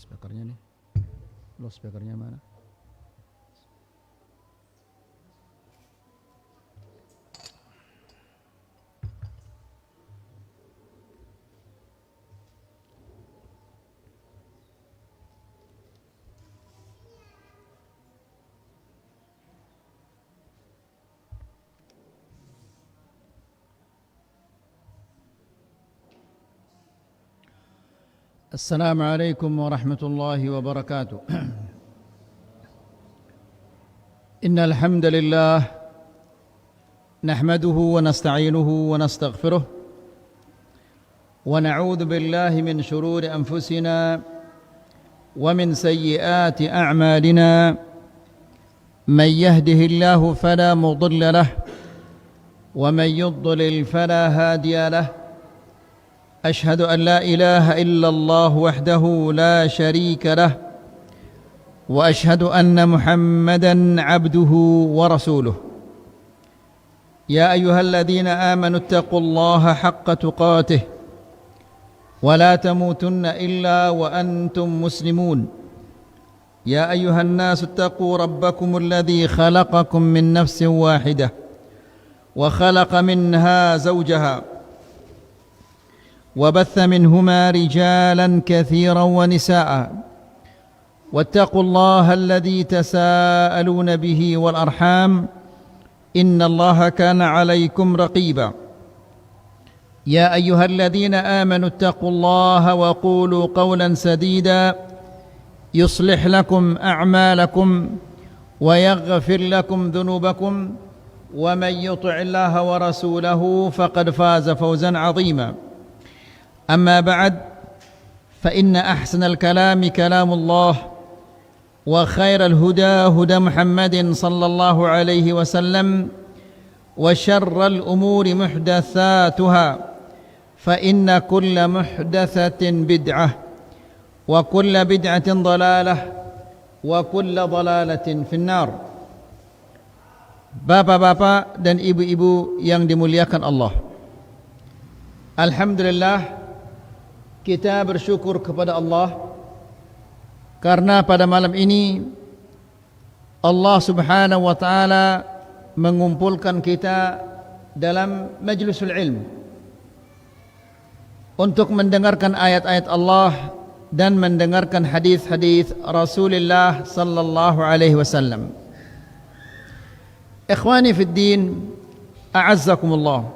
speakernya nih. Lo speakernya mana? السلام عليكم ورحمة الله وبركاته. إن الحمد لله نحمده ونستعينه ونستغفره ونعوذ بالله من شرور أنفسنا ومن سيئات أعمالنا من يهده الله فلا مضل له ومن يضلل فلا هادي له أشهد أن لا إله إلا الله وحده لا شريك له وأشهد أن محمدًا عبده ورسوله يا أيها الذين آمنوا اتقوا الله حق تقاته ولا تموتن إلا وأنتم مسلمون يا أيها الناس اتقوا ربكم الذي خلقكم من نفس واحدة وخلق منها زوجها وبث منهما رجالا كثيرا ونساء واتقوا الله الذي تساءلون به والأرحام إن الله كان عليكم رقيبا يا أيها الذين آمنوا اتقوا الله وقولوا قولا سديدا يصلح لكم أعمالكم ويغفر لكم ذنوبكم ومن يطع الله ورسوله فقد فاز فوزا عظيما أما بعد فإن أحسن الكلام كلام الله وخير الهدى هدى محمد صلى الله عليه وسلم وشر الأمور محدثاتها فإن كل محدثة بدعة وكل بدعة ضلالة وكل ضلالة في النار. Bapak-bapak dan ibu-ibu yang dimuliakan Allah, alhamdulillah kita bersyukur kepada Allah karena pada malam ini Allah Subhanahu wa taala mengumpulkan kita dalam majlisul ilm untuk mendengarkan ayat-ayat Allah dan mendengarkan hadis-hadis Rasulullah sallallahu alaihi wasallam. Ikhwani fid din, a'azzakumullah.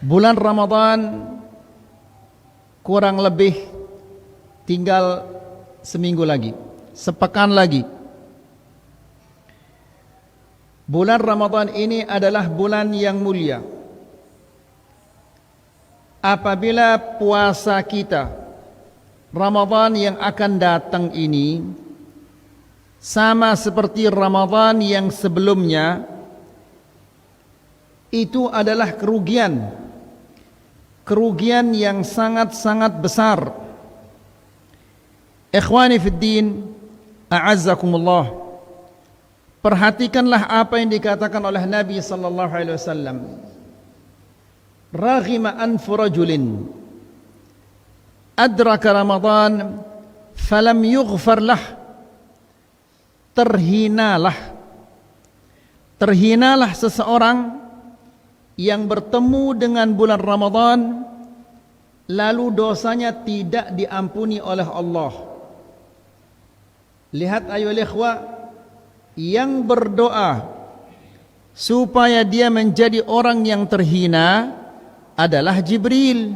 Bulan Ramadan kurang lebih tinggal seminggu lagi, sepekan lagi. Bulan Ramadan ini adalah bulan yang mulia. Apabila puasa kita Ramadan yang akan datang ini sama seperti Ramadan yang sebelumnya, itu adalah kerugian yang sangat-sangat besar. Ikhwani fid din, a'azzakumullah. Perhatikanlah apa yang dikatakan oleh Nabi sallallahu alaihi wasallam. Raghima anfu rajulin adraka Ramadan falam yughfar lah. Terhinalah seseorang yang bertemu dengan bulan Ramadan lalu dosanya tidak diampuni oleh Allah. Lihat ayo ikhwah, yang berdoa supaya dia menjadi orang yang terhina adalah Jibril.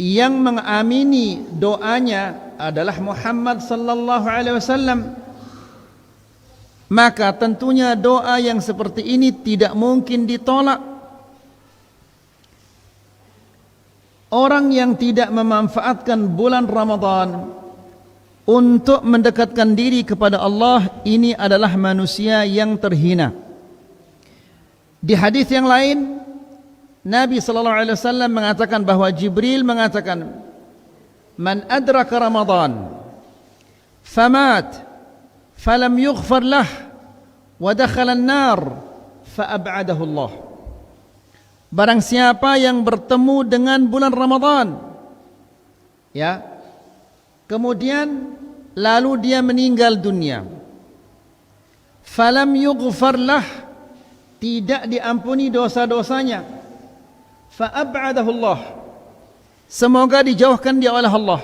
Yang mengamini doanya adalah Muhammad sallallahu alaihi wasallam. Maka tentunya doa yang seperti ini tidak mungkin ditolak. Orang yang tidak memanfaatkan bulan Ramadan untuk mendekatkan diri kepada Allah, ini adalah manusia yang terhina. Di hadis yang lain, Nabi sallallahu alaihi wasallam mengatakan bahwa Jibril mengatakan, "Man adraka Ramadan famat falam yughfar lah wa dakhala an-nar fa ab'adahu Allah." Barang siapa yang bertemu dengan bulan Ramadan Ya. Kemudian lalu dia meninggal dunia. Falam yughfar lah, tidak diampuni dosa-dosanya. Fa ab'adahu Allah, semoga dijauhkan dia oleh Allah.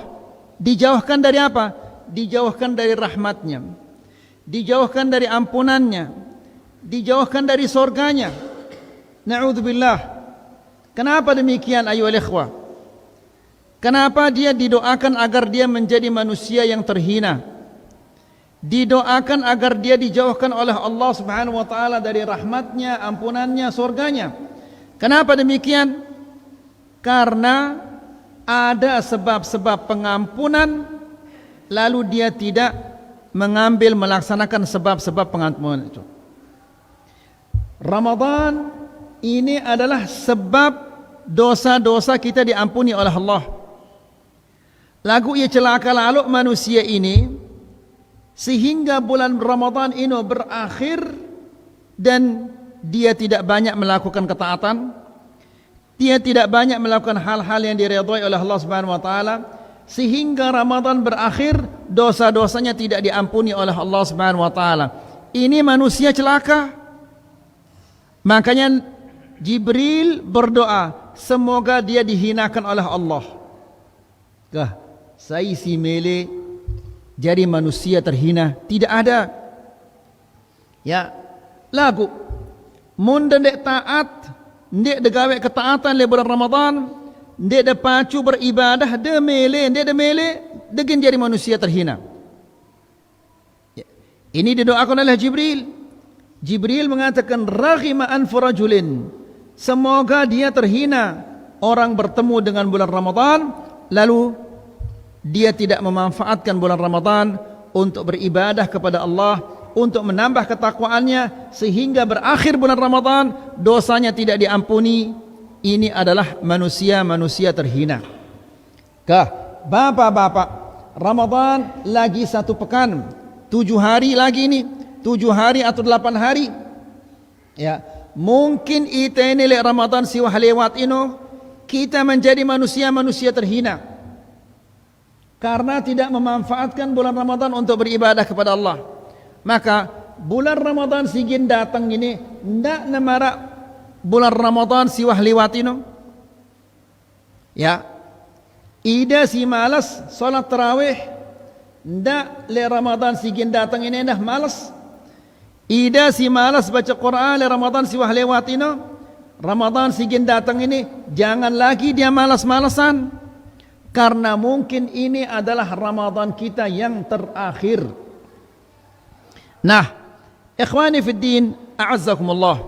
Dijauhkan dari apa? Dijauhkan dari rahmatnya, dijauhkan dari ampunannya, dijauhkan dari surganya. Na'udzubillah. Kenapa demikian ayyuhal ikhwah? Kenapa dia didoakan agar dia menjadi manusia yang terhina? Didoakan agar dia dijauhkan oleh Allah Subhanahu wa taala dari rahmatnya, ampunannya, surganya. Kenapa demikian? Karena ada sebab-sebab pengampunan, lalu dia tidak melaksanakan sebab-sebab pengampunan itu. Ramadan ini adalah sebab dosa-dosa kita diampuni oleh Allah. Lagu ia celaka lalu manusia ini sehingga bulan Ramadan ini berakhir dan dia tidak banyak melakukan ketaatan, dia tidak banyak melakukan hal-hal yang diridhai oleh Allah Subhanahu wa taala, sehingga Ramadan berakhir dosa-dosanya tidak diampuni oleh Allah Subhanahu wa taala. Ini manusia celaka. Makanya Jibril berdoa, semoga dia dihinakan oleh Allah. Saya si mele jadi manusia terhina, tidak ada. Ya, lagu mun dek taat, dek degawe ketaatan le bulan Ramadan, dek de pacu beribadah, de mele degen jadi manusia terhina. Ya. Ini didoakan oleh Jibril. Jibril mengatakan raghima anfu rajulin, semoga dia terhina. Orang bertemu dengan bulan Ramadan lalu dia tidak memanfaatkan bulan Ramadan untuk beribadah kepada Allah, untuk menambah ketakwaannya, sehingga berakhir bulan Ramadan dosanya tidak diampuni. Ini adalah manusia-manusia terhina. Bapak-bapak, Ramadan lagi 1 pekan, 7 hari lagi ini, 7 hari atau 8 hari. Ya, mungkin kita ini le Ramadan siwah lewat ini, kita menjadi manusia-manusia terhina karena tidak memanfaatkan bulan Ramadan untuk beribadah kepada Allah. Maka bulan Ramadan sigin datang ini ndak namara bulan Ramadan siwah lewat ini. Ya, ida si malas salat tarawih, ndak le Ramadan sigin datang ini dah malas. Ida si malas baca Quran le Ramadan siwah lewat ini. Ramadan sigin datang ini jangan lagi dia malas-malasan, karena mungkin ini adalah Ramadan kita yang terakhir. Nah, ikhwani fid din, a'azzakumullah.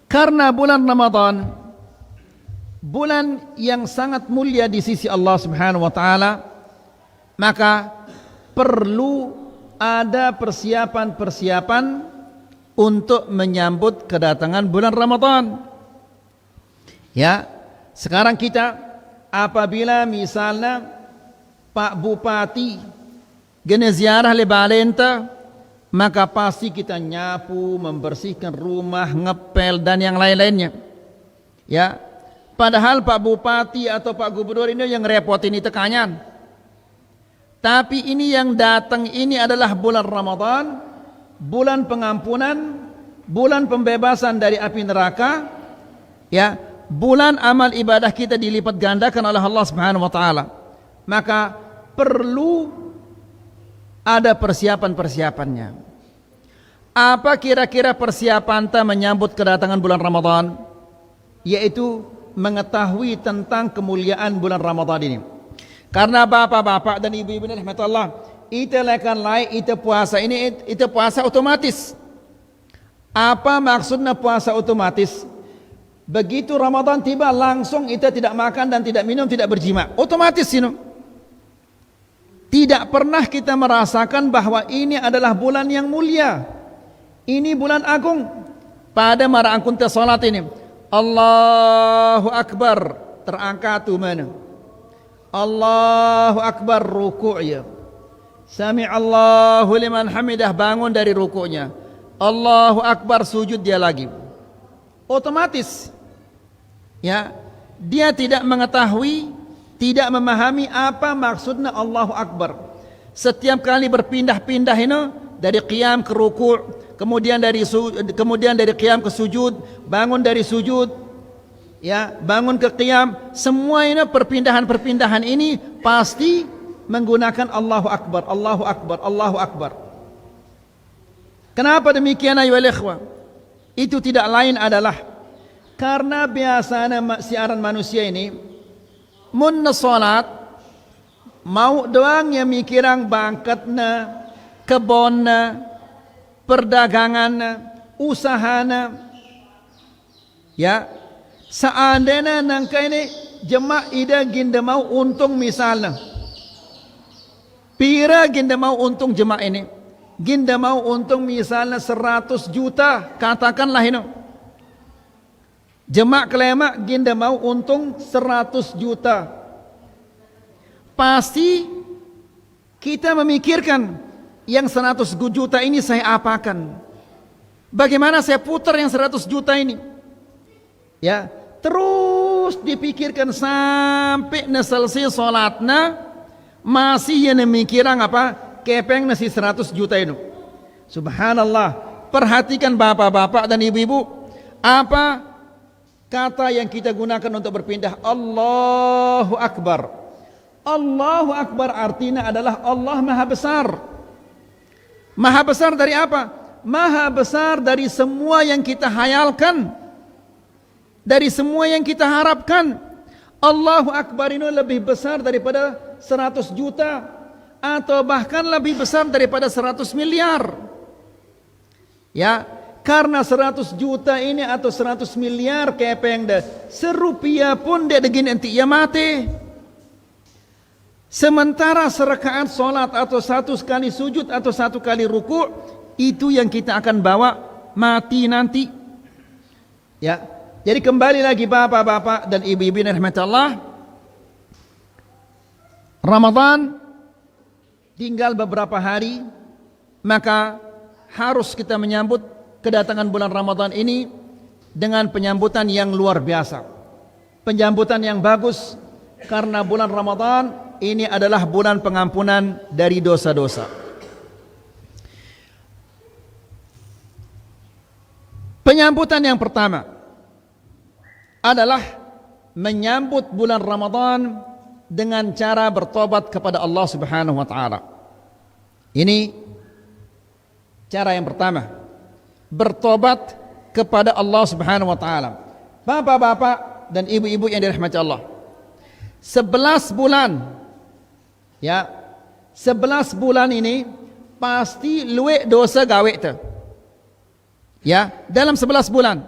Karena bulan Ramadan bulan yang sangat mulia di sisi Allah Subhanahu wa taala, maka perlu ada persiapan-persiapan untuk menyambut kedatangan bulan Ramadan. Ya, sekarang kita apabila misalnya Pak Bupati gene ziarah le Balenta, maka pasti kita nyapu, membersihkan rumah, ngepel dan yang lain-lainnya. Ya, padahal Pak Bupati atau Pak Gubernur ini yang repotin itu kanyan. Tapi ini yang datang ini adalah bulan Ramadan, bulan pengampunan, bulan pembebasan dari api neraka, ya, bulan amal ibadah kita dilipat gandakan oleh Allah Subhanahu wa taala. Maka perlu ada persiapan-persiapannya. Apa kira-kira persiapan kita menyambut kedatangan bulan Ramadan? Yaitu mengetahui tentang kemuliaan bulan Ramadan ini. Karena bapak-bapak dan ibu-ibu rahmatullah, itu lekan lain, itu puasa ini, itu puasa otomatis. Apa maksudnya puasa otomatis? Begitu Ramadan tiba langsung itu tidak makan dan tidak minum, tidak berjima, otomatis ini. Tidak pernah kita merasakan bahwa ini adalah bulan yang mulia, ini bulan agung. Pada mara angkun te salat ini, Allahu Akbar, terangkat tu mana? Allahu Akbar, ruku' ya. Sami Allahu liman hamidah, bangun dari rukuknya. Allahu Akbar, sujud dia lagi. Otomatis ya, dia tidak mengetahui, tidak memahami apa maksudnya Allahu Akbar. Setiap kali berpindah-pindah ini dari qiyam ke ruku', kemudian dari qiyam ke sujud, bangun dari sujud, ya, bangun ke qiyam, semua ini perpindahan-perpindahan ini pasti menggunakan Allahu Akbar, Allahu Akbar, Allahu Akbar. Kenapa demikian ayyuhal ikhwah? Itu tidak lain adalah karena biasanya siaran manusia ini mun salat mau doang yang mikirang bangkatna, kebonna, perdaganganna, usahana. Ya, seandainya nangka ini jemaah ida ginda mau untung misalnya, pira ginda mau untung jemaah ini, ginda mau untung misalnya 100 juta, katakanlah ini. Jemaah kelema ginda mau untung 100 juta. Pasti kita memikirkan yang 100 juta ini saya apakan? Bagaimana saya putar yang 100 juta ini? Ya, terus dipikirkan sampai selesai salatna masih yang memikirkan apa? Kepeng nasi 100 juta ini. Subhanallah. Perhatikan bapak-bapak dan ibu-ibu, apa kata yang kita gunakan untuk berpindah? Allahu Akbar. Allahu Akbar artinya adalah Allah Maha Besar. Maha besar dari apa? Maha besar dari semua yang kita hayalkan, dari semua yang kita harapkan. Allahu Akbar ini lebih besar daripada 100 juta, atau bahkan lebih besar daripada 100 miliar. Ya, karena 100 juta ini atau 100 miliar kepeng dah, serupiah pun dia degin nanti ia mati. Sementara serakaat solat atau satu kali sujud atau satu kali ruku' itu yang kita akan bawa mati nanti. Ya, jadi kembali lagi bapak-bapak dan ibu-ibu yang rahmat Allah, Ramadan tinggal beberapa hari, maka harus kita menyambut kedatangan bulan Ramadan ini dengan penyambutan yang luar biasa, penyambutan yang bagus, karena bulan Ramadan ini adalah bulan pengampunan dari dosa-dosa. Penyambutan yang pertama adalah menyambut bulan Ramadan dengan cara bertobat kepada Allah Subhanahu wa taala. Ini cara yang pertama, bertobat kepada Allah Subhanahu wa taala. Bapak-bapak dan ibu-ibu yang dirahmati Allah, 11 bulan, ya, 11 bulan ini pasti luwe dosa gawe te. Ya, dalam 11 bulan.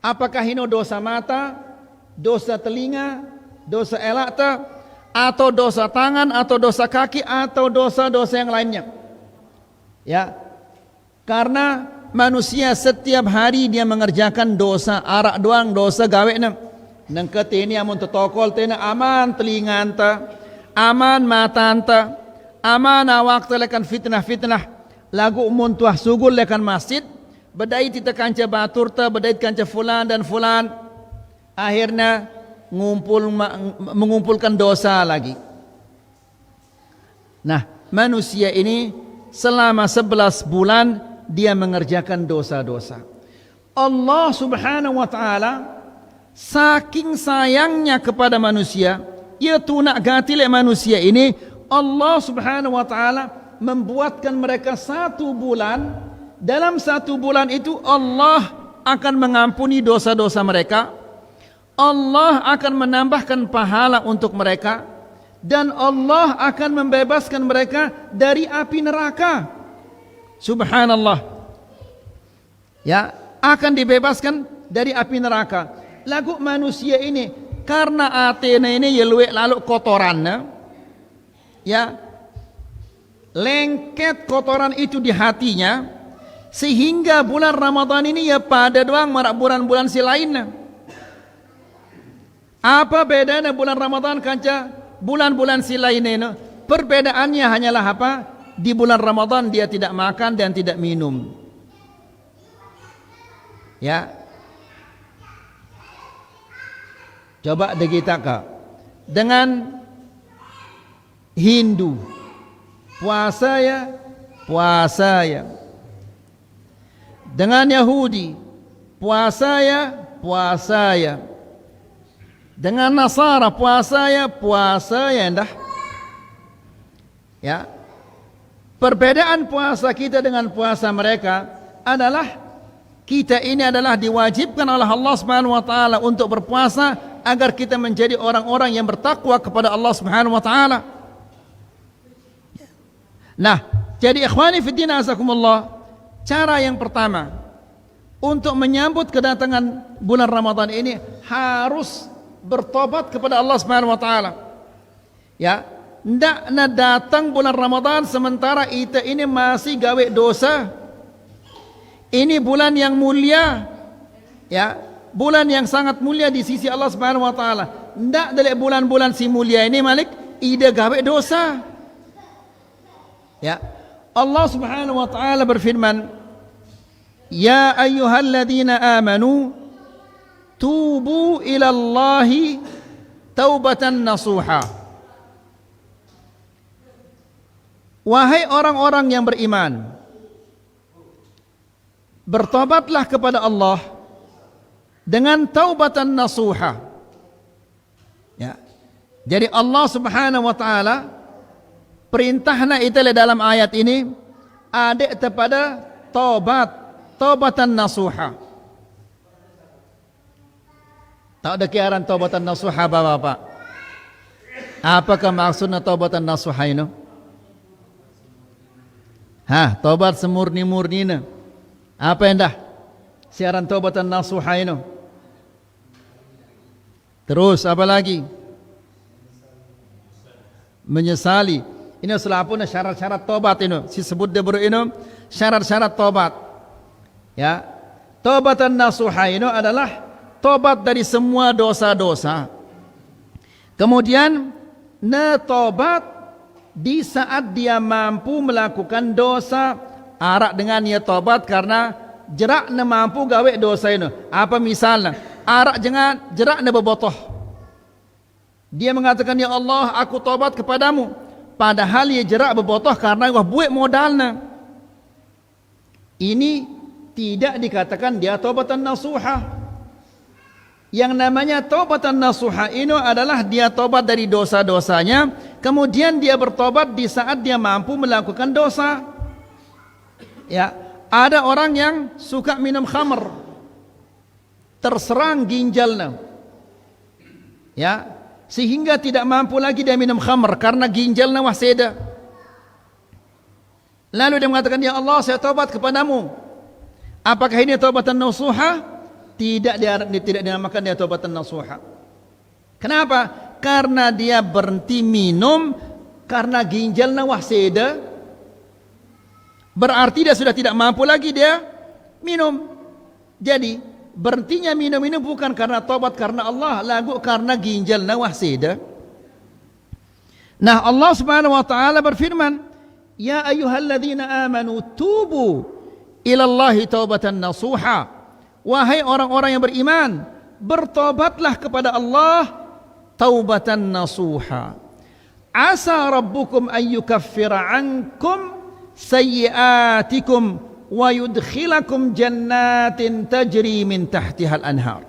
Apakah ini dosa mata, dosa telinga, dosa elak te, atau dosa tangan, atau dosa kaki, atau dosa-dosa yang lainnya. Ya, karena manusia setiap hari dia mengerjakan dosa, arak doang dosa gawe nem. Nang ketini amun tetokol tena aman telinga anta, aman mata anta, aman awak telekan fitnah-fitnah, lagu mun tuah sugul lekan masjid, bedai tita kanca batur ta, bedai kanca fulan dan fulan, akhirnya mengumpulkan dosa lagi. Nah, manusia ini selama 11 bulan dia mengerjakan dosa-dosa. Allah Subhanahu wa taala saking sayangnya kepada manusia, ia tunak gatile manusia ini, Allah Subhanahu wa taala membuatkan mereka 1 bulan. Dalam 1 bulan itu Allah akan mengampuni dosa-dosa mereka, Allah akan menambahkan pahala untuk mereka, dan Allah akan membebaskan mereka dari api neraka. Subhanallah. Ya, akan dibebaskan dari api neraka. Lagu manusia ini karena atena ini yeluwe lalu kotorannya, ya, lengket kotoran itu di hatinya, sehingga bulan Ramadan ini ya pada doang marak bulan-bulan si lainnya. Apa bedanya bulan Ramadan kanca bulan-bulan si lainnya? Perbedaannya hanyalah apa? Di bulan Ramadan dia tidak makan dan tidak minum. Ya. Coba kita dengan Hindu puasa ya. Dengan Yahudi puasa ya. Dengan Nasara puasa ya endah. Ya. Perbedaan puasa kita dengan puasa mereka adalah kita ini adalah diwajibkan oleh Allah Subhanahu wa taala untuk berpuasa agar kita menjadi orang-orang yang bertakwa kepada Allah Subhanahu wa taala. Nah, jadi ikhwani fi din azakumullah, cara yang pertama untuk menyambut kedatangan bulan Ramadan ini harus bertobat kepada Allah Subhanahu wa taala. Ya, ndak datang bulan Ramadan sementara kita ini masih gawe dosa. Ini bulan yang mulia, ya, bulan yang sangat mulia di sisi Allah Subhanahu wa taala. Ndak dari bulan-bulan si mulia ini Malik ida gawe dosa. Ya. Allah Subhanahu wa taala berfirman, "Ya ayyuhalladzina amanu tubu ila Allahi taubatan nasuha." Wahai orang-orang yang beriman, bertobatlah kepada Allah dengan taubatan nasuha. Ya. Jadi Allah Subhanahu wa taala perintahna itu dalam ayat ini ada kepada taubatan nasuha. Tak ada kiaran taubatan nasuha Bapak. Apakah maksudnya taubatan nasuha ini? Taubat semurni-murnina. Apa yang dah? Siaran taubatan nasuha ini. Terus apa lagi? Menyesali. Ini selapuna syarat-syarat tobat ini. Si sebut dia baru ini syarat-syarat tobat. Ya. Taubatan nasuha ini adalah tobat dari semua dosa-dosa. Kemudian tobat di saat dia mampu melakukan dosa. Arak dengan dia tobat karena jerak na mampu gawe dosa ini. Apa misalnya? Arak jangan jerak na bebotoh. Dia mengatakan, "Ya Allah, aku tobat kepadamu." Padahal ia jerak bebotoh karena wah buat modalnya. Ini tidak dikatakan dia taubatan nasuha. Yang namanya taubatan nasuha ini adalah dia tobat dari dosa-dosanya, kemudian dia bertobat di saat dia mampu melakukan dosa. Ya, ada orang yang suka minum khamr, terserang ginjalnya. Ya, sehingga tidak mampu lagi dia minum khamr karena ginjalnya waseda. Lalu dia mengatakan, "Ya Allah, saya taubat kepadamu." Apakah ini taubatan nasuha? Tidak dinamakan dia taubatan nasuha. Kenapa? Karena dia berhenti minum karena ginjalnya waseda. Berarti dia sudah tidak mampu lagi dia minum. Jadi berhentinya minum ini bukan karena taubat karena Allah, lagu karena ginjalnya waseda. Nah, Allah Subhanahu wa taala berfirman, "Ya ayyuhalladzina amanu tubu ilallahi taubatan nasuha." Wahai orang-orang yang beriman, bertobatlah kepada Allah taubatan nasuha. Asa rabbukum ayyukaffira ankum sayyiatikum wa yudkhilakum jannatin tajri min tahtihal anhar.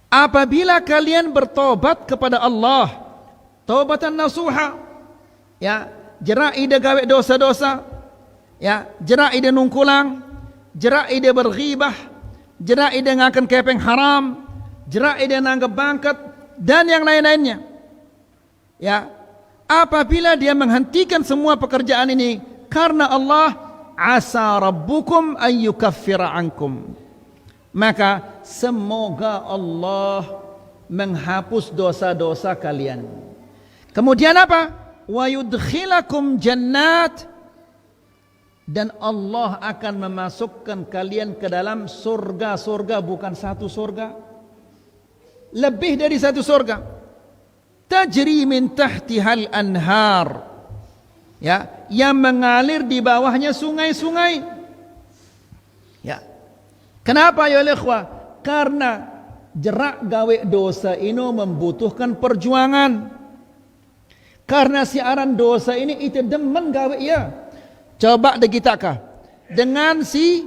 Apabila kalian bertobat kepada Allah taubatan nasuha, ya, jerak ida gawe dosa-dosa, ya, jerak ida nungkulang, jerak ida berghibah, jerak ida ngakan kepeng haram, jerak ida nanggap bangkat dan yang lain-lainnya. Ya, apabila dia menghentikan semua pekerjaan ini karena Allah, asa rabbukum ayyukaffira ankum, maka semoga Allah menghapus dosa-dosa kalian. Kemudian apa? Wa yudkhilakum jannat, dan Allah akan memasukkan kalian ke dalam surga-surga, bukan satu surga, lebih dari satu surga. Tajri min tahtihal anhar, ya, yang mengalir di bawahnya sungai-sungai. Ya. Kenapa ya ikhwah? Karena jerak gawe dosa ini membutuhkan perjuangan. Karena siaran dosa ini itu demen gawe ya. Coba deh kita kah dengan si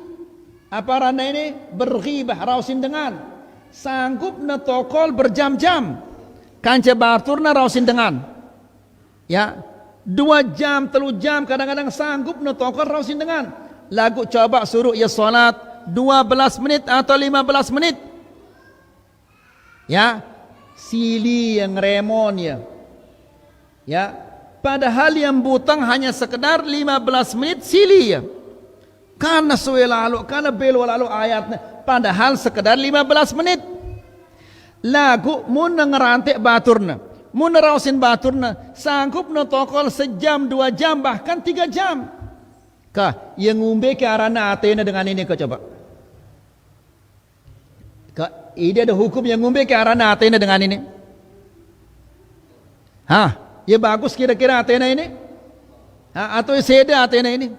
apa rana ini berghibah rausin dengan sanggup netokol berjam-jam kanca baturna rausin dengan ya 2 jam 3 jam kadang-kadang sanggup netokol rausin dengan lagu coba suruh ya salat 12 menit atau 15 menit ya sili yang remon ya padahal yang butang hanya sekedar 15 menit sili ya karena suwe lalu karena belo lalu ayatnya padahal sekedar 15 menit lagu mun ngerantek baturna mun rausin baturna sanggup notokol sejam 2 jam bahkan 3 jam kah yang ngumbe ke arana atena dengan ini kau coba kah ide ada hukum yang ngumbe ke arana atena dengan ini hah ya bagus kira-kira atena ini ha atau seda atena ini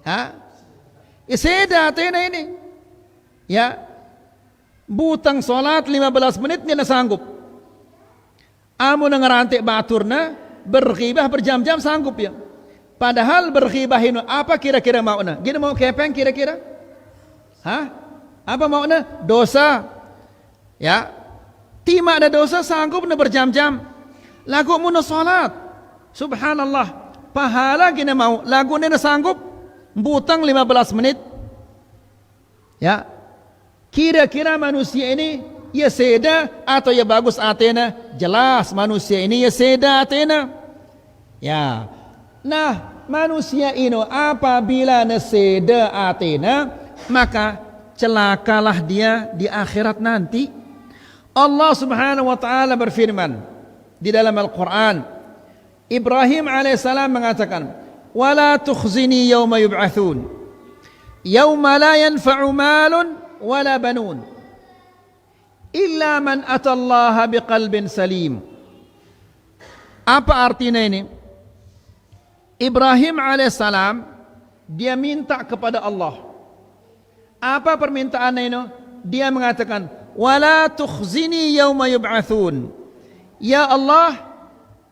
ha iseda atena ini ya butang solat 15 menit dia sanggup amun ngerantik baturna berghibah berjam-jam sanggup ya padahal berghibah ini apa kira-kira mauna gini mau kepeng kira-kira hah apa mauna dosa ya tima ada dosa sanggup na berjam-jam lagu mun solat subhanallah pahala gini mau lagu ni sanggup butang 15 menit ya kira-kira manusia ini ya seda atau ya bagus atena jelas manusia ini ya seda atena ya nah manusia ini apabila neseda atena maka celakalah dia di akhirat nanti Allah subhanahu wa ta'ala berfirman di dalam Al-Quran Ibrahim alaihissalam mengatakan ولا تخزني يوم يبعثون يوم لا ينفع مال ولا بنون إلا من أتى الله بقلب سليم apa artinya ini Ibrahim alaihissalam dia minta kepada Allah apa permintaannya ini dia mengatakan wala tukhzini yauma yub'atsun ya Allah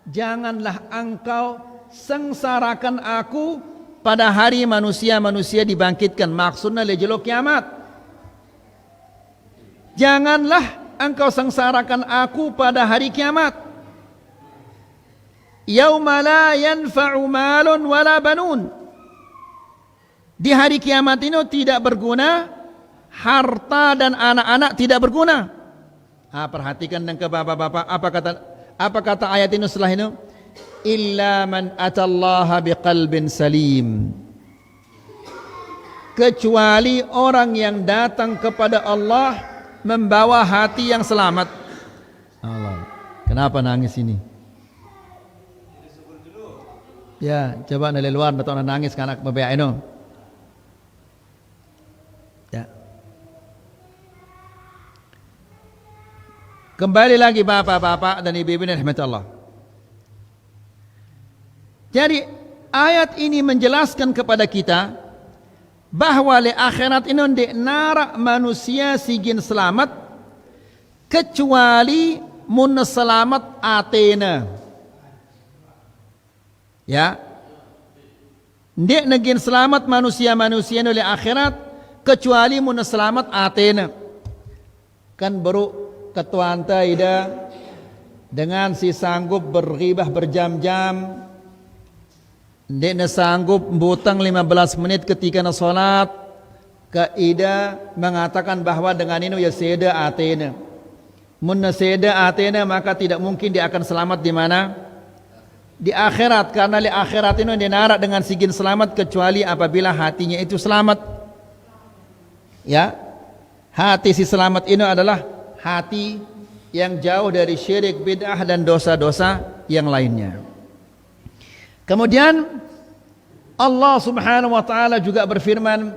janganlah engkau sengsarakan aku pada hari manusia-manusia dibangkitkan maksudnya lejelo kiamat janganlah engkau sengsarakan aku pada hari kiamat yauma la yanfa'u malun wala banun di hari kiamat ini tidak berguna harta dan anak-anak tidak berguna perhatikan dan ke bapak-bapak apa kata ayat ini setelah ini illa man atallaha biqalbin salim kecuali orang yang datang kepada Allah membawa hati yang selamat Allah kenapa nangis ini ya coba dari luar atau nangis karena bebek ini ya kembali lagi bapak-bapak dan ibu-ibu rahmatullah. Jadi ayat ini menjelaskan kepada kita bahwa di akhirat ini di nara manusia sigin selamat kecuali mun selamat atena. Ya. Ndek negin selamat manusia-manusia di akhirat kecuali mun selamat atena. Kan baru ketuanta ida dengan si sanggup berghibah berjam-jam ndek na sanggup butang 15 menit ketika na salat kaida mengatakan bahwa dengan ini ya seda atena mun seda atena maka tidak mungkin dia akan selamat di mana di akhirat karena di akhirat ini dinarak dengan sigin selamat kecuali apabila hatinya itu selamat ya hati si selamat ini adalah hati yang jauh dari syirik bid'ah dan dosa-dosa yang lainnya. Kemudian Allah Subhanahu wa taala juga berfirman,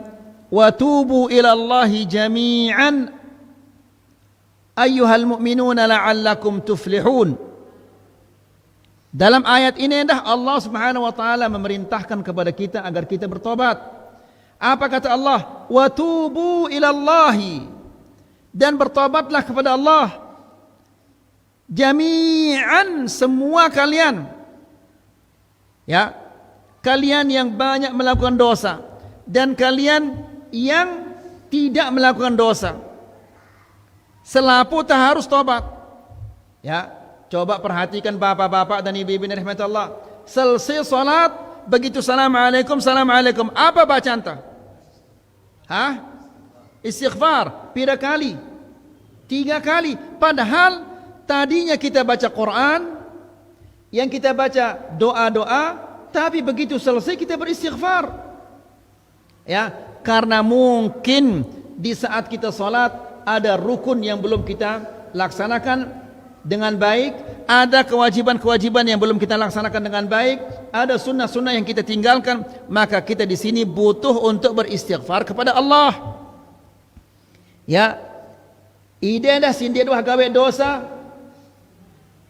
"Wa tubu ila Allahi jami'an ayyuhal mu'minuna la'allakum tuflihun." Dalam ayat ini dah Allah Subhanahu wa taala memerintahkan kepada kita agar kita bertobat. Apa kata Allah? Wa tubu ilallahi, dan bertobatlah kepada Allah jami'an, semua kalian. Ya, kalian yang banyak melakukan dosa dan kalian yang tidak melakukan dosa, selapu tak harus tobat. Ya, coba perhatikan bapak-bapak dan ibu-ibu yang dirahmati Allah. Selesai salat, begitu assalamualaikum, assalamualaikum, apa bacaan tak? Hah? Istighfar. Pira kali? 3 kali. Padahal tadinya kita baca Quran, yang kita baca doa-doa, tapi begitu selesai kita beristighfar. Ya, karena mungkin di saat kita salat ada rukun yang belum kita laksanakan dengan baik, ada kewajiban-kewajiban yang belum kita laksanakan dengan baik, ada sunnah-sunnah yang kita tinggalkan, maka kita di sini butuh untuk beristighfar kepada Allah. Ya, ide dah sindia dua gawe dosa,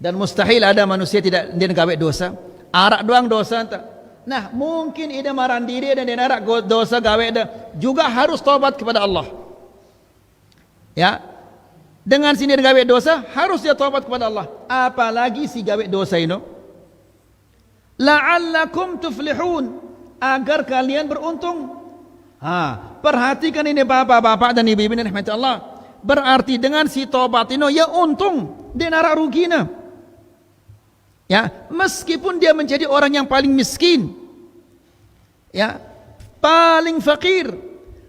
dan mustahil ada manusia tidak dia gawe dosa. Arak doang dosa tak. Nah, mungkin ide marah diri dan dia arak dosa gawe dah, juga harus tobat kepada Allah. Ya, dengan sini dia gawe dosa, harus dia tobat kepada Allah. Apalagi si gawe dosa ini, la'allakum tuflihun, agar kalian beruntung. Perhatikan ini bapak-bapak dan ibu-ibu yang dirahmati Allah. Berarti dengan si tobat ini ya untung, dia narak rugi na. Ya, meskipun dia menjadi orang yang paling miskin, ya, paling fakir,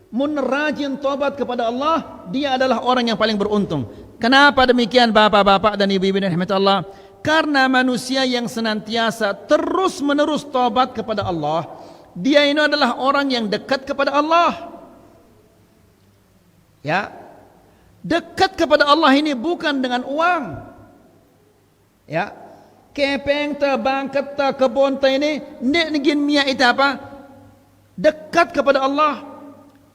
mun rajin tobat kepada Allah, dia adalah orang yang paling beruntung. Kenapa demikian bapak-bapak dan ibu-ibu yang dirahmati Allah? Karena manusia yang senantiasa terus menerus tobat kepada Allah, dia ini adalah orang yang dekat kepada Allah. Ya, dekat kepada Allah ini bukan dengan uang. Ya, kepeng ta bangkat ta kebon ta ini nek ngin mia itu apa? Dekat kepada Allah.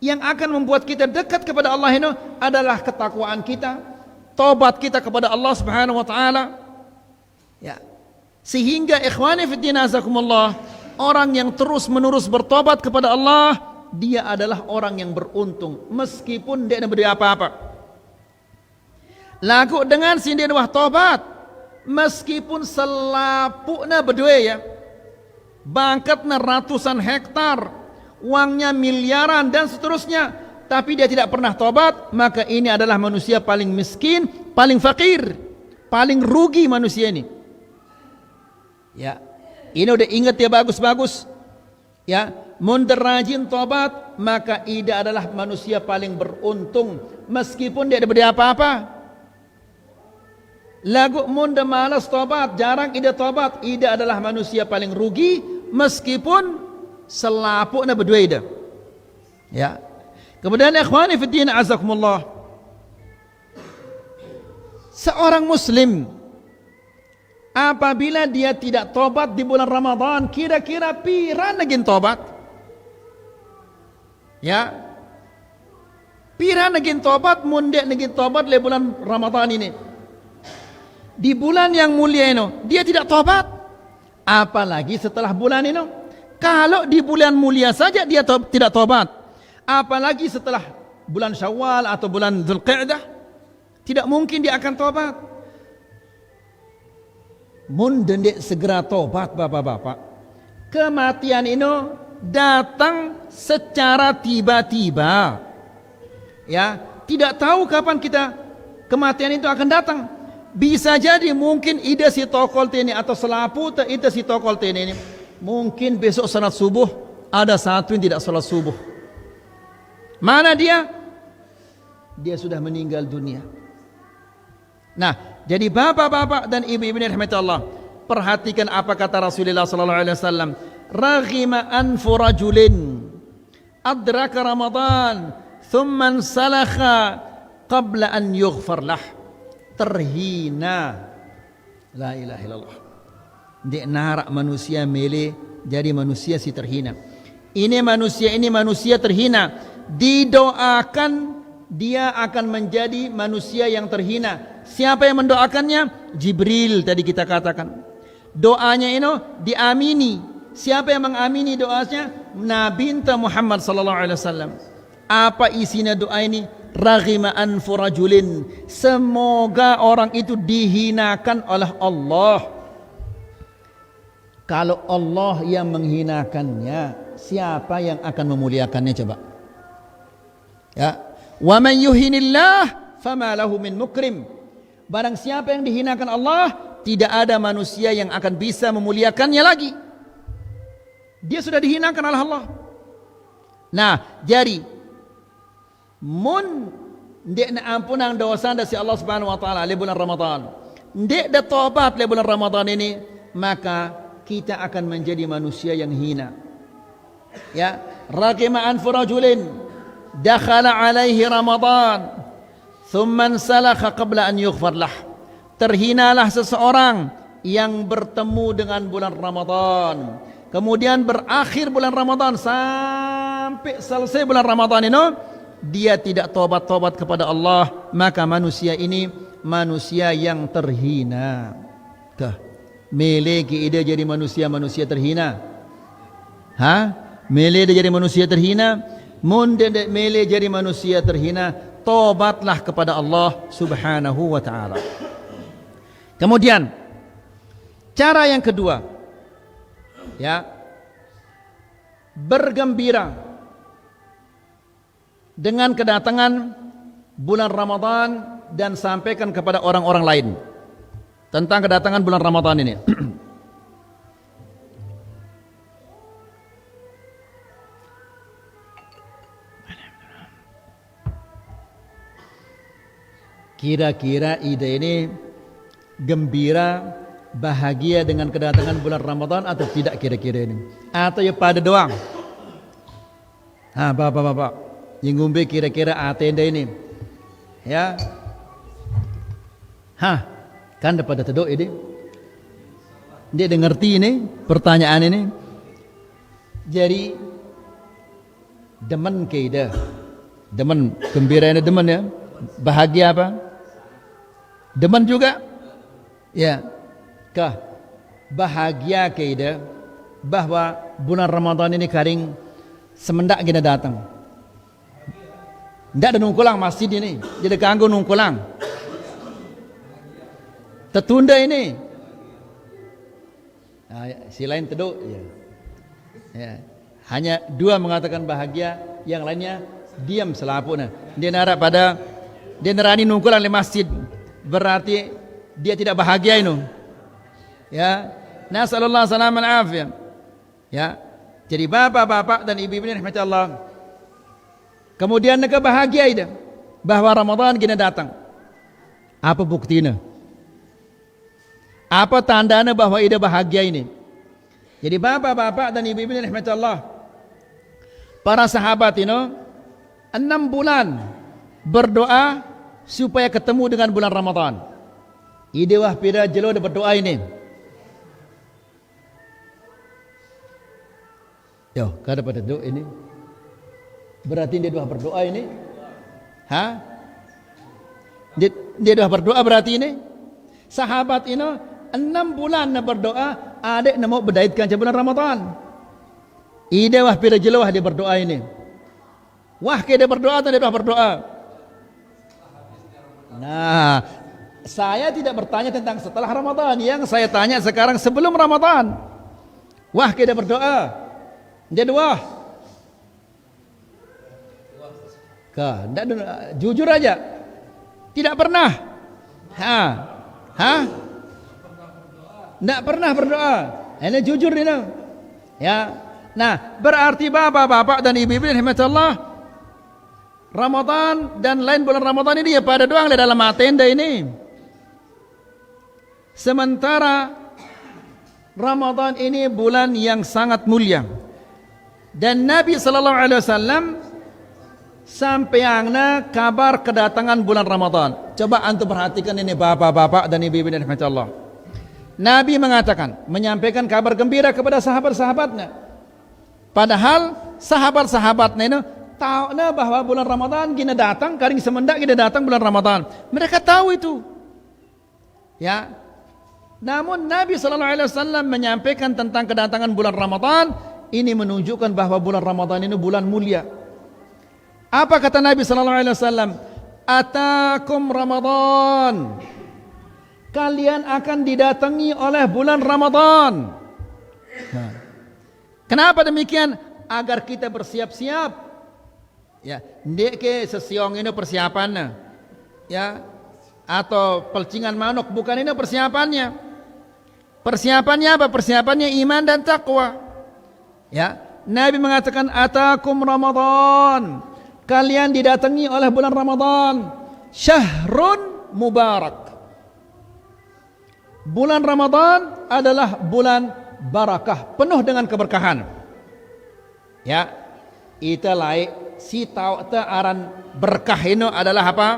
Yang akan membuat kita dekat kepada Allah ini adalah ketakwaan kita, tobat kita kepada Allah Subhanahu wa taala. Ya. Sehingga ikhwani fi din azakumullah, orang yang terus-menerus bertobat kepada Allah, dia adalah orang yang beruntung meskipun dia tidak berdua apa-apa. Lagu dengan sindir wah tobat, meskipun selapukna berdua ya, bangkatna ratusan hektar, uangnya miliaran dan seterusnya, tapi dia tidak pernah tobat, maka ini adalah manusia paling miskin, paling fakir, paling rugi manusia ini. Ya, ini udah ingat ya, bagus-bagus. Ya, mundur rajin tobat, maka ida adalah manusia paling beruntung meskipun dia tidak beri apa-apa. Lagu mundur malas tobat, jarang ida tobat, ida adalah manusia paling rugi meskipun selapuknya berdua ida. Ya. Kemudian ikhwani fi din azakumullah, seorang muslim apabila dia tidak tobat di bulan Ramadan, kira-kira pira nagin tobat? Ya, pira nagin tobat, mundek nagin tobat le bulan Ramadan ini. Di bulan yang mulia ini dia tidak tobat, apalagi setelah bulan ini. Kalau di bulan mulia saja dia tidak tobat, apalagi setelah bulan Syawal atau bulan Dzulqa'dah, tidak mungkin dia akan tobat. Mun dendek segera tobat bapak-bapak, kematian ini datang secara tiba-tiba. Ya, tidak tahu kapan kematian itu akan datang. Bisa jadi mungkin ida si tokol ini atau selapu ida si tokol ini, mungkin besok salat subuh ada satu yang tidak salat subuh. Mana dia? Dia sudah meninggal dunia. Nah, jadi bapak-bapak dan ibu-ibu yang dirahmati Allah, perhatikan apa kata Rasulullah sallallahu alaihi wasallam, raghima anfu rajulin adraka Ramadan thumma salakha qabla an yughfar lah. Terhina, la ilaha illallah. Dek narak manusia mele jadi manusia si terhina. Ini manusia terhina. Didoakan dia akan menjadi manusia yang terhina. Siapa yang mendoakannya? Jibril tadi kita katakan. Doanya ini diamini Siapa yang mengamini doanya? Nabi Muhammad sallallahu alaihi wasallam. Apa isinya doa ini? Raghima anfu rajulin, semoga orang itu dihinakan oleh Allah. Kalau Allah yang menghinakannya, siapa yang akan memuliakannya coba? Ya, wa man yuhinillah fama lahu min mukrim. Barang siapa yang dihinakan Allah, tidak ada manusia yang akan bisa memuliakannya lagi. Dia sudah dihinakan oleh Allah. Nah, jadi mun ndek na ampunan dosa dari Allah Subhanahu wa taala di bulan Ramadan. Ndek da tobat di bulan Ramadan ini, maka kita akan menjadi manusia yang hina. Ya, raqima anfu rajulin dakhala alaihi Ramadan thumma salakha qabla an yughfar lah. Terhinalah seseorang yang bertemu dengan bulan Ramadan, kemudian berakhir bulan Ramadan sampai selesai bulan Ramadan ini dia tidak tobat-tobat kepada Allah, maka manusia ini manusia yang terhina. Kah? Meleki ide jadi manusia terhina? Ha? Mele dia jadi manusia terhina? Mun mele jadi manusia terhina, tobatlah kepada Allah Subhanahu wa taala. Kemudian cara yang kedua, ya, bergembira dengan kedatangan bulan Ramadan dan sampaikan kepada orang-orang lain tentang kedatangan bulan Ramadan ini. Kira-kira ide ini gembira, bahagia dengan kedatangan bulan Ramadan atau tidak kira-kira ini? Atau ya pada doang? Bapak-bapak yang ngombe kira-kira atenda ini, ya, kan pada tedok ini, dia ngerti ini pertanyaan ini. Jadi demen keida, demen gembira ini demen ya, bahagia apa? Demen juga, ya, kah bahagia keida bahwa bulan Ramadan ini karing semendak kita datang. Tidak ada nungkulang masjid ini, jadi kanggo nungkulang. Tertunda ini. Si lain teduk, ya. Hanya dua mengatakan bahagia, yang lainnya diam selaput. Dia narak pada, dia nerani nungkulang di masjid, berarti dia tidak bahagia ini. Ya, nasallallahu salaman afiyah. Ya, jadi bapak-bapak dan ibu-ibu ini rahmat Allah. Kemudian mereka bahagia itu bahwa Ramadan kini datang. Apa buktinya? Apa tandanya bahwa ida bahagia ini? Jadi bapak-bapak dan ibu-ibu yang rahmat Allah, para sahabat ini 6 bulan berdoa supaya ketemu dengan bulan Ramadan. Ide wah pira jelo berdoa ini. Yo, kada pada doa ini. Berarti dia doa berdoa ini? Dia doa berdoa berarti ini? Sahabat ini 6 bulan berdoa, adik nak berdaitkan bulan Ramadan. Ide wah pira jelawah dia berdoa ini. Wah ke dia berdoa atau dia doa berdoa? Nah, saya tidak bertanya tentang setelah Ramadan, yang saya tanya sekarang sebelum Ramadan. Wah ke dia berdoa? Dia doa. Jujur aja, tidak pernah. Tidak pernah berdoa. Ini jujur ini. Ya. Nah, berarti bapak-bapak dan ibu-ibu yang rahmat Allah, Ramadan dan lain bulan Ramadan ini ya pada doang di dalam tenda ini. Sementara Ramadan ini bulan yang sangat mulia. Dan Nabi sallallahu alaihi wasallam sampaiana kabar kedatangan bulan Ramadan. Coba antum perhatikan ini bapak-bapak dan ibu-ibu yang rahmat Allah. Nabi mengatakan, menyampaikan kabar gembira kepada sahabat-sahabatnya. Padahal sahabat-sahabatnya ini tahu bahwa bulan Ramadan gina datang, karing semendak gina datang bulan Ramadan. Mereka tahu itu. Ya. Namun Nabi SAW menyampaikan tentang kedatangan bulan Ramadan. Ini menunjukkan bahwa bulan Ramadan ini bulan mulia. Apa kata Nabi SAW? Atakum Ramadan. Kalian akan didatangi oleh bulan Ramadan. Nah, kenapa demikian? Agar kita bersiap-siap. Ya, ndek ke sesiong ini persiapannya. Ya, atau pelcingan manuk, bukan ini persiapannya. Persiapannya apa? Persiapannya iman dan takwa. Ya, Nabi mengatakan atakum Ramadan. Kalian didatangi oleh bulan Ramadan. Syahrun mubarak. Bulan Ramadan adalah bulan barakah, penuh dengan keberkahan. Ya, itu laik si tahu te aran berkah ini adalah apa?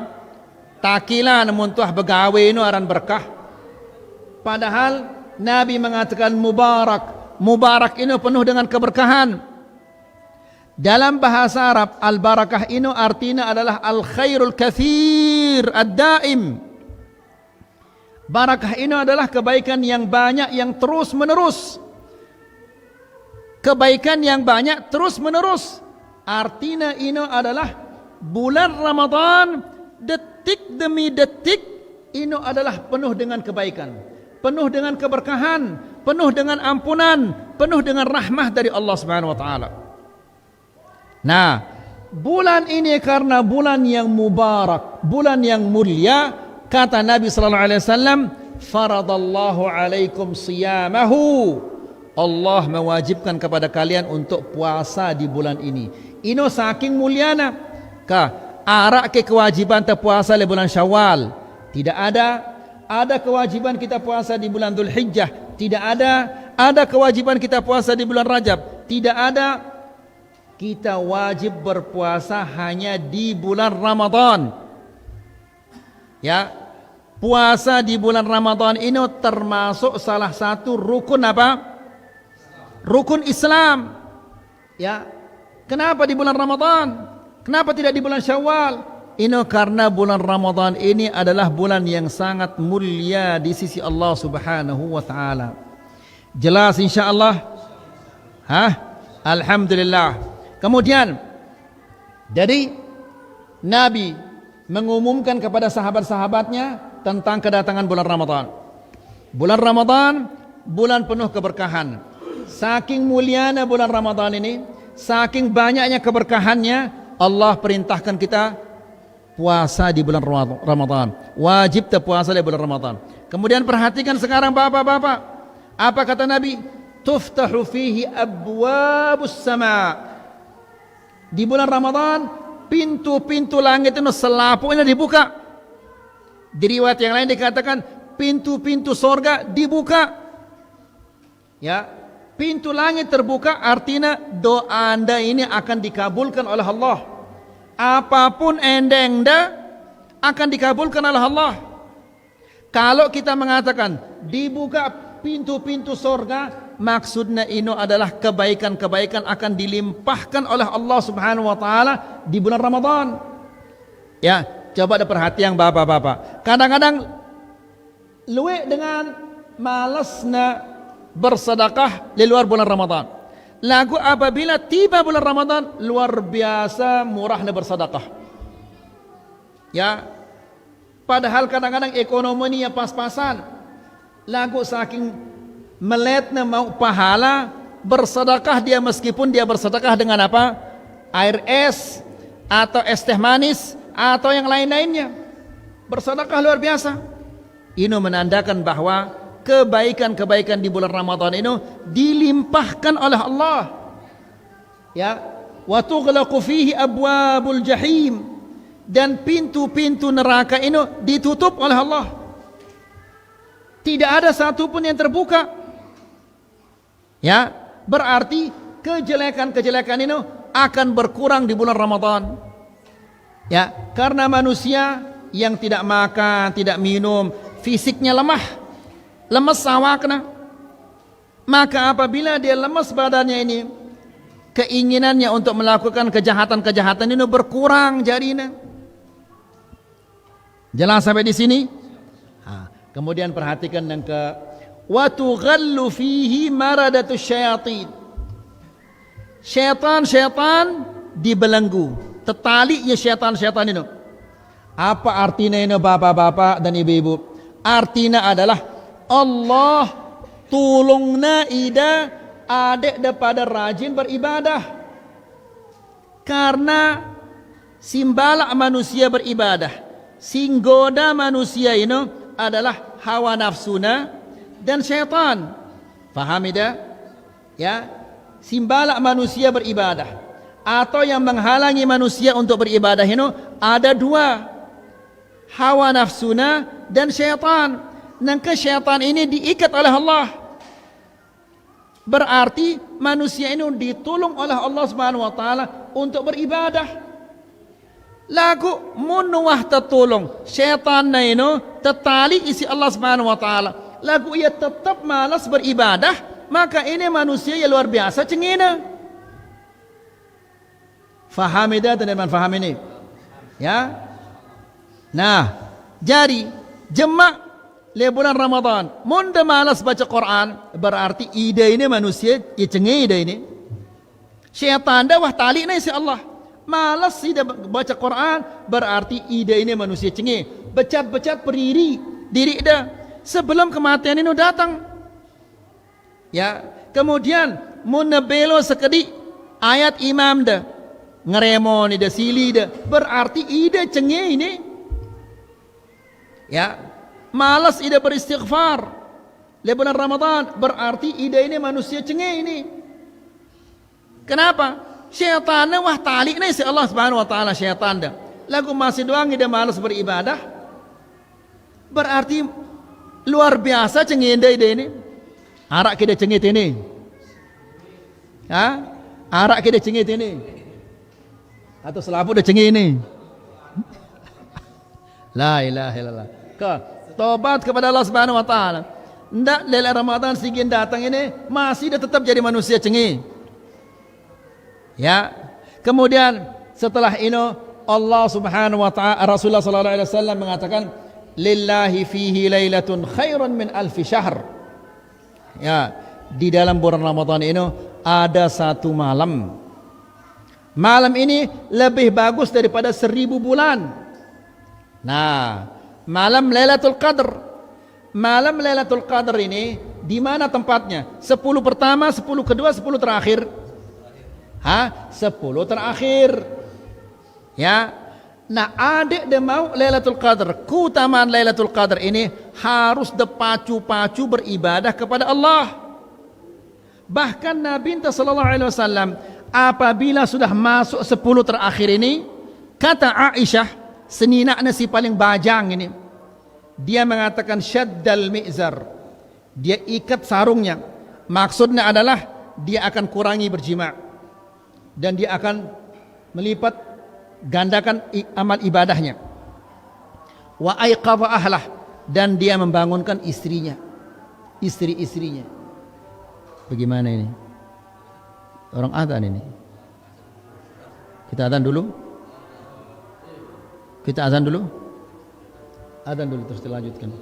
Takilan muntuh begawe ini aran berkah. Padahal Nabi mengatakan mubarak. Mubarak ini penuh dengan keberkahan. Dalam bahasa Arab, al-barakah ini artinya adalah al-khairul kathir ad-daim. Barakah ini adalah kebaikan yang banyak yang terus menerus. Kebaikan yang banyak terus menerus. Artinya ini adalah bulan Ramadan, detik demi detik ini adalah penuh dengan kebaikan, penuh dengan keberkahan, penuh dengan ampunan, penuh dengan rahmah dari Allah Subhanahu wa taala. Nah, bulan ini karena bulan yang mubarak, bulan yang mulia, kata Nabi sallallahu alaihi wasallam, faradallahu alaikum siyamahu. Allah mewajibkan kepada kalian untuk puasa di bulan ini. Ino saking muliana. Ka arak ke kewajiban terpuasa di bulan Syawal. Tidak ada. Ada kewajiban kita puasa di bulan Dzulhijjah? Tidak ada. Ada kewajiban kita puasa di bulan Rajab? Tidak ada. Kita wajib berpuasa hanya di bulan Ramadan. Ya, puasa di bulan Ramadan ini termasuk salah satu rukun apa? Rukun Islam. Ya, kenapa di bulan Ramadan? Kenapa tidak di bulan Syawal? Ini karena bulan Ramadan ini adalah bulan yang sangat mulia di sisi Allah Subhanahu wa taala. Jelas insyaallah? Alhamdulillah. Kemudian jadi Nabi mengumumkan kepada sahabat-sahabatnya tentang kedatangan bulan Ramadan. Bulan Ramadan bulan penuh keberkahan. Saking mulianya bulan Ramadan ini, saking banyaknya keberkahannya, Allah perintahkan kita puasa di bulan Ramadan. Wajib terpuasa di bulan Ramadan. Kemudian perhatikan sekarang bapak-bapak. Apa kata Nabi? Tuftahu fihi abwabus sama. Di bulan Ramadan pintu-pintu langit itu selapu ini dibuka. Di riwayat yang lain dikatakan pintu-pintu sorga dibuka. Ya, pintu langit terbuka artinya doa anda ini akan dikabulkan oleh Allah. Apapun anda akan dikabulkan oleh Allah. Kalau kita mengatakan dibuka pintu-pintu sorga, maksudnya ini adalah kebaikan-kebaikan akan dilimpahkan oleh Allah Subhanahu wa taala di bulan Ramadan. Ya, coba ada perhatian bapak-bapak. Kadang-kadang luwe dengan malasnya bersedekah di luar bulan Ramadan. Lagu apabila tiba bulan Ramadan luar biasa murahnya bersedekah. Ya, padahal kadang-kadang ekonominya pas-pasan. Lagu saking meletnya mau pahala bersedekah dia meskipun dia bersedekah dengan apa? Air es atau es teh manis atau yang lain-lainnya. Bersedekah luar biasa. Ini menandakan bahwa kebaikan-kebaikan di bulan Ramadan ini dilimpahkan oleh Allah. Ya, wa tughlaqu fihi abwabul jahim, dan pintu-pintu neraka ini ditutup oleh Allah. Tidak ada satupun yang terbuka. Ya, berarti kejelekan-kejelekan ini akan berkurang di bulan Ramadan. Ya, karena manusia yang tidak makan, tidak minum, fisiknya lemah, lemas sawakna. Maka apabila dia lemas badannya ini, keinginannya untuk melakukan kejahatan-kejahatan ini berkurang jadinya. Jelas sampai di sini? Kemudian perhatikan yang wa tughallu fihi maradatus syayatin. Syaitan dibelenggu, tertaliknya syaitan itu. Apa artinya ini bapak-bapak dan ibu-ibu? Artinya adalah Allah tolongna ida adek daripada rajin beribadah. Karena simbala manusia beribadah, singgoda manusia ini adalah hawa nafsuna dan syaitan. Faham tidak? Ya, simbala manusia beribadah atau yang menghalangi manusia untuk beribadah ini ada dua, hawa nafsuna dan syaitan. Dan syaitan ini diikat oleh Allah. Berarti manusia ini ditolong oleh Allah Subhanahu wa taala untuk beribadah. Lagu munuah tertolong syaitan ini tertali isi Allah Subhanahu wa taala. Lagu ia tetap malas beribadah, maka ini manusia yang luar biasa cengena. Faham tidak teman-teman, faham ini? Ya. Nah, jadi jemaah le bulan Ramadan munda malas baca Quran, berarti ide ini manusia ya cengeng ide ini. Syaitan dah wah tali na isi Allah. Malas ida baca Quran, berarti ide ini manusia cengeng. Becat-becat periri diri dah sebelum kematian ini datang. Ya, kemudian munda belo sekedi ayat imam dah ngeremon ida sili dah, berarti ide cengeng ini. Ya, malas ida beristighfar di bulan Ramadan, berarti ida ini manusia cengeng ini. Kenapa? Syaitan wah tali nih si Allah Subhanahu wa taala syaitan dah. Lagu masih doang ida malas beribadah. Berarti luar biasa cengeng ida ini. Arak kita cengeng ini. Ha? Arak kita cengeng ini. Atau selapu dah cengeng ini. La ilaha illallah. Tobat kepada Allah Subhanahu wa taala. Ndak lele Ramadan sigin datang ini masih dia tetap jadi manusia cengeng. Ya. Kemudian setelah ini Allah Subhanahu wa taala, Rasulullah sallallahu alaihi wasallam mengatakan lillahi fihi lailatun khairan min alfi syahr. Ya, di dalam bulan Ramadan ini ada satu malam. Malam ini lebih bagus daripada 1000 bulan. Nah, malam Lailatul Qadar. Malam Lailatul Qadar ini di mana tempatnya? 10 pertama, 10 kedua, 10 terakhir. 10 terakhir. Ya. Nah, adik dia mau Lailatul Qadar. Keutamaan Lailatul Qadar ini harus dipacu-pacu beribadah kepada Allah. Bahkan Nabi sallallahu alaihi wasallam apabila sudah masuk 10 terakhir ini, kata Aisyah, seninaknya si paling bajang ini, dia mengatakan syaddal mi'zar, dia ikat sarungnya. Maksudnya adalah dia akan kurangi berjima dan dia akan melipat gandakan amal ibadahnya. Wa aiqadha ahlah, dan dia membangunkan istrinya, istri-istrinya. Bagaimana ini? Orang adzan ini. Kita adzan dulu. Kita azan dulu. Azan dulu terus dilanjutkan.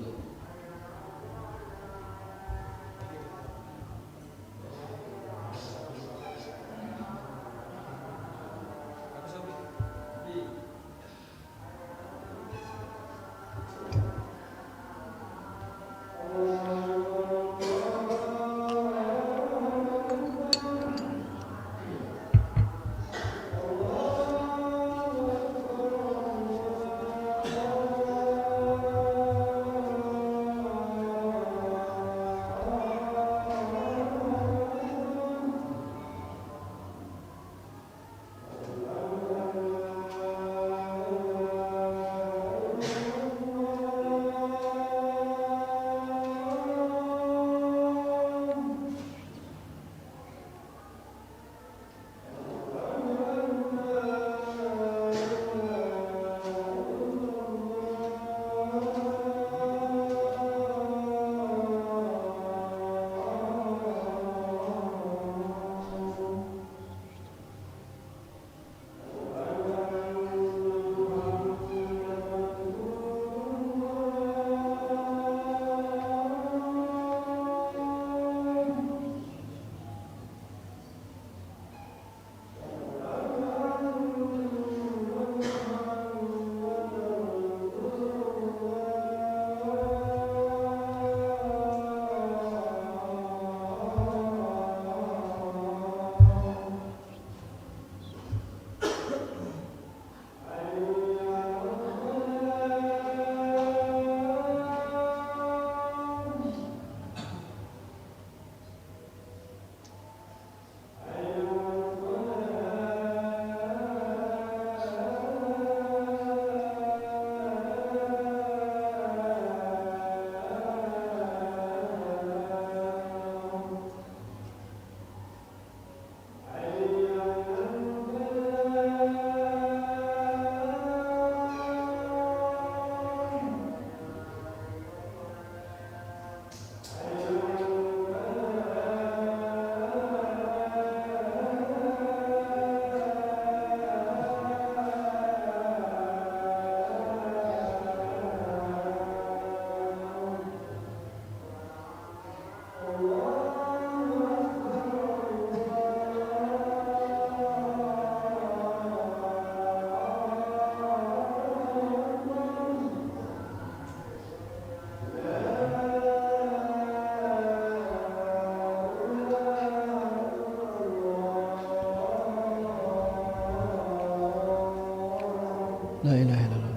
La ilaha illallah.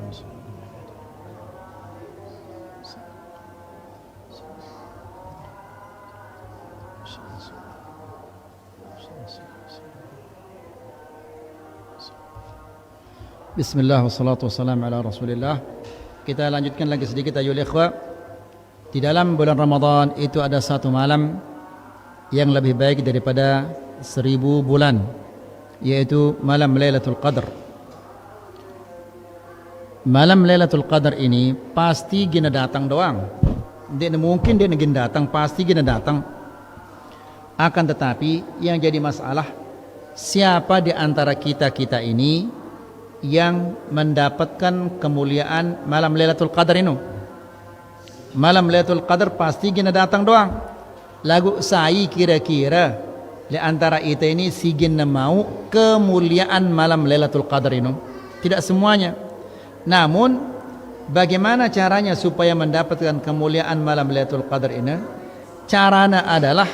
Bismillah wassalatu wassalamu ala Rasulillah. Kita lanjutkan lagi sedikit ayol ikhwah. Di dalam bulan Ramadan itu ada satu malam yang lebih baik daripada 1000 bulan, yaitu malam Lailatul Qadar. Malam Lailatul Qadar ini pasti gina datang doang. Dia mungkin dia gina datang, pasti gina datang. Akan tetapi yang jadi masalah, siapa di antara kita ini yang mendapatkan kemuliaan malam Lailatul Qadar ini? Malam Lailatul Qadar pasti gina datang doang. Lagu saya kira-kira di antara itu ini si gina mau kemuliaan malam Lailatul Qadar ini? Tidak semuanya. Namun bagaimana caranya supaya mendapatkan kemuliaan malam Lailatul Qadar ini? Caranya adalah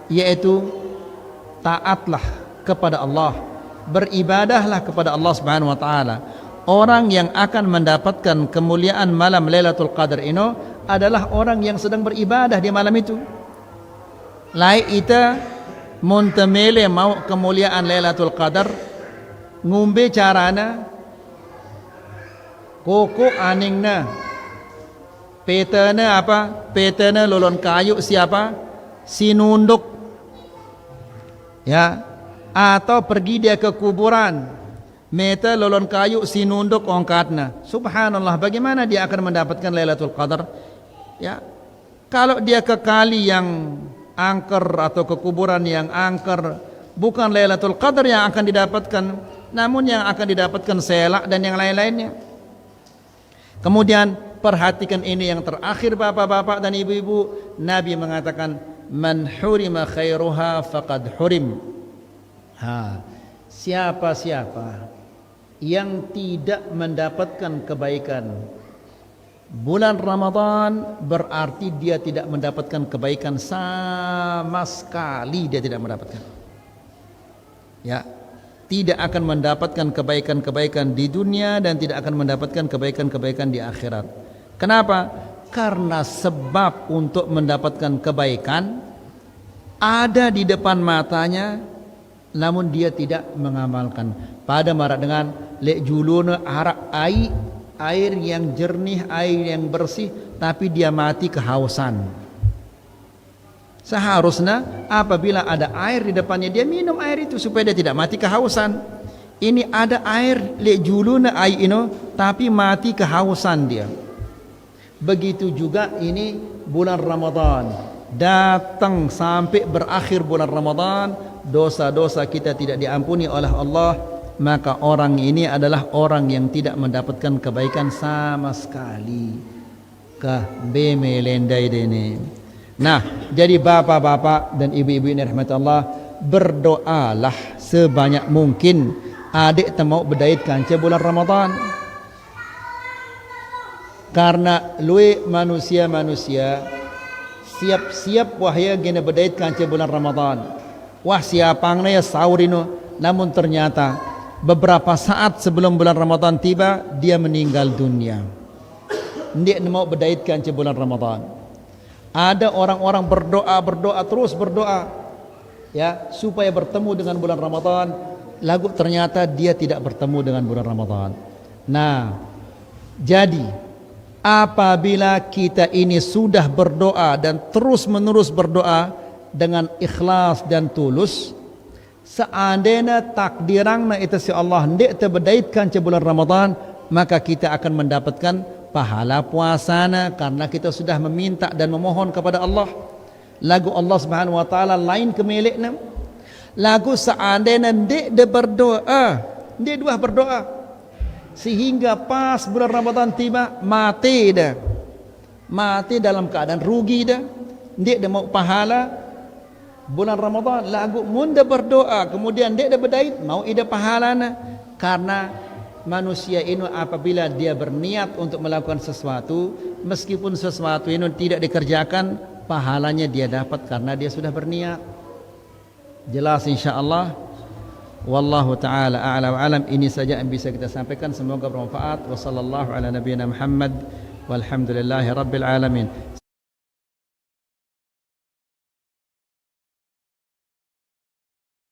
yaitu taatlah kepada Allah, beribadahlah kepada Allah Subhanahu wa taala. Orang yang akan mendapatkan kemuliaan malam Lailatul Qadar ini adalah orang yang sedang beribadah di malam itu. Lai ita muntamele mau kemuliaan Lailatul Qadar, ngumbe carana koko aningna, petana apa? Petana lolon kayu siapa? Sinunduk, ya, atau pergi dia ke kuburan, meta lolon kayu sinunduk ongkatna. Subhanallah, bagaimana dia akan mendapatkan Lailatul Qadar? Ya, kalau dia ke kali yang angker atau ke kuburan yang angker, bukan Lailatul Qadar yang akan didapatkan, namun yang akan didapatkan selak dan yang lain-lainnya. Kemudian perhatikan ini yang terakhir bapak-bapak dan ibu-ibu, Nabi mengatakan man hurima khairuha faqad hurim. Siapa-siapa yang tidak mendapatkan kebaikan bulan Ramadan, berarti dia tidak mendapatkan kebaikan sama sekali. Dia tidak mendapatkan, ya, tidak akan mendapatkan kebaikan-kebaikan di dunia dan tidak akan mendapatkan kebaikan-kebaikan di akhirat. Kenapa? Karena sebab untuk mendapatkan kebaikan ada di depan matanya, namun dia tidak mengamalkan. Pada marak dengan lek juluna arak air yang jernih, air yang bersih, tapi dia mati kehausan. Seharusnya apabila ada air di depannya, dia minum air itu supaya dia tidak mati kehausan. Ini ada air lek juluna air ini, tapi mati kehausan dia. Begitu juga ini bulan Ramadan, datang sampai berakhir bulan Ramadan, dosa-dosa kita tidak diampuni oleh Allah, maka orang ini adalah orang yang tidak mendapatkan kebaikan sama sekali. Kah bemelendai dene. Nah, jadi bapak-bapak dan ibu-ibu ini rahmat Allah, berdoalah sebanyak mungkin adik temau berdait kanca bulan Ramadan. Karena lui manusia-manusia siap-siap wahya gena berdait kanca bulan Ramadan. Wah siapangna ya saurino, namun ternyata beberapa saat sebelum bulan Ramadan tiba dia meninggal dunia. Ndik mau berdait kanca bulan Ramadan. Ada orang-orang berdoa terus berdoa, ya, supaya bertemu dengan bulan Ramadan. Lagu ternyata dia tidak bertemu dengan bulan Ramadan. Nah, jadi apabila kita ini sudah berdoa dan terus menerus berdoa dengan ikhlas dan tulus, seandainya takdirangna itu si Allah hendak terbedaitkan ke bulan Ramadan, maka kita akan mendapatkan pahala puasana karena kita sudah meminta dan memohon kepada Allah. Lagu Allah Subhanahu wa taala lain kemilikna. Lagu seandainya hendak dia berdoa, dia dua berdoa, sehingga pas bulan Ramadan tiba mati dah, mati dalam keadaan rugi dah, dia mau pahala bulan Ramadan. Lagu munda berdoa kemudian dia berdait mau ida pahalana. Karena manusia ini apabila dia berniat untuk melakukan sesuatu, meskipun sesuatu ini tidak dikerjakan, pahalanya dia dapat karena dia sudah berniat. Jelas insyaallah. Wallahu taala a'la wa alam. Ini saja yang bisa kita sampaikan, semoga bermanfaat. Wa sallallahu ala nabiyyina Muhammad walhamdulillahi rabbil alamin.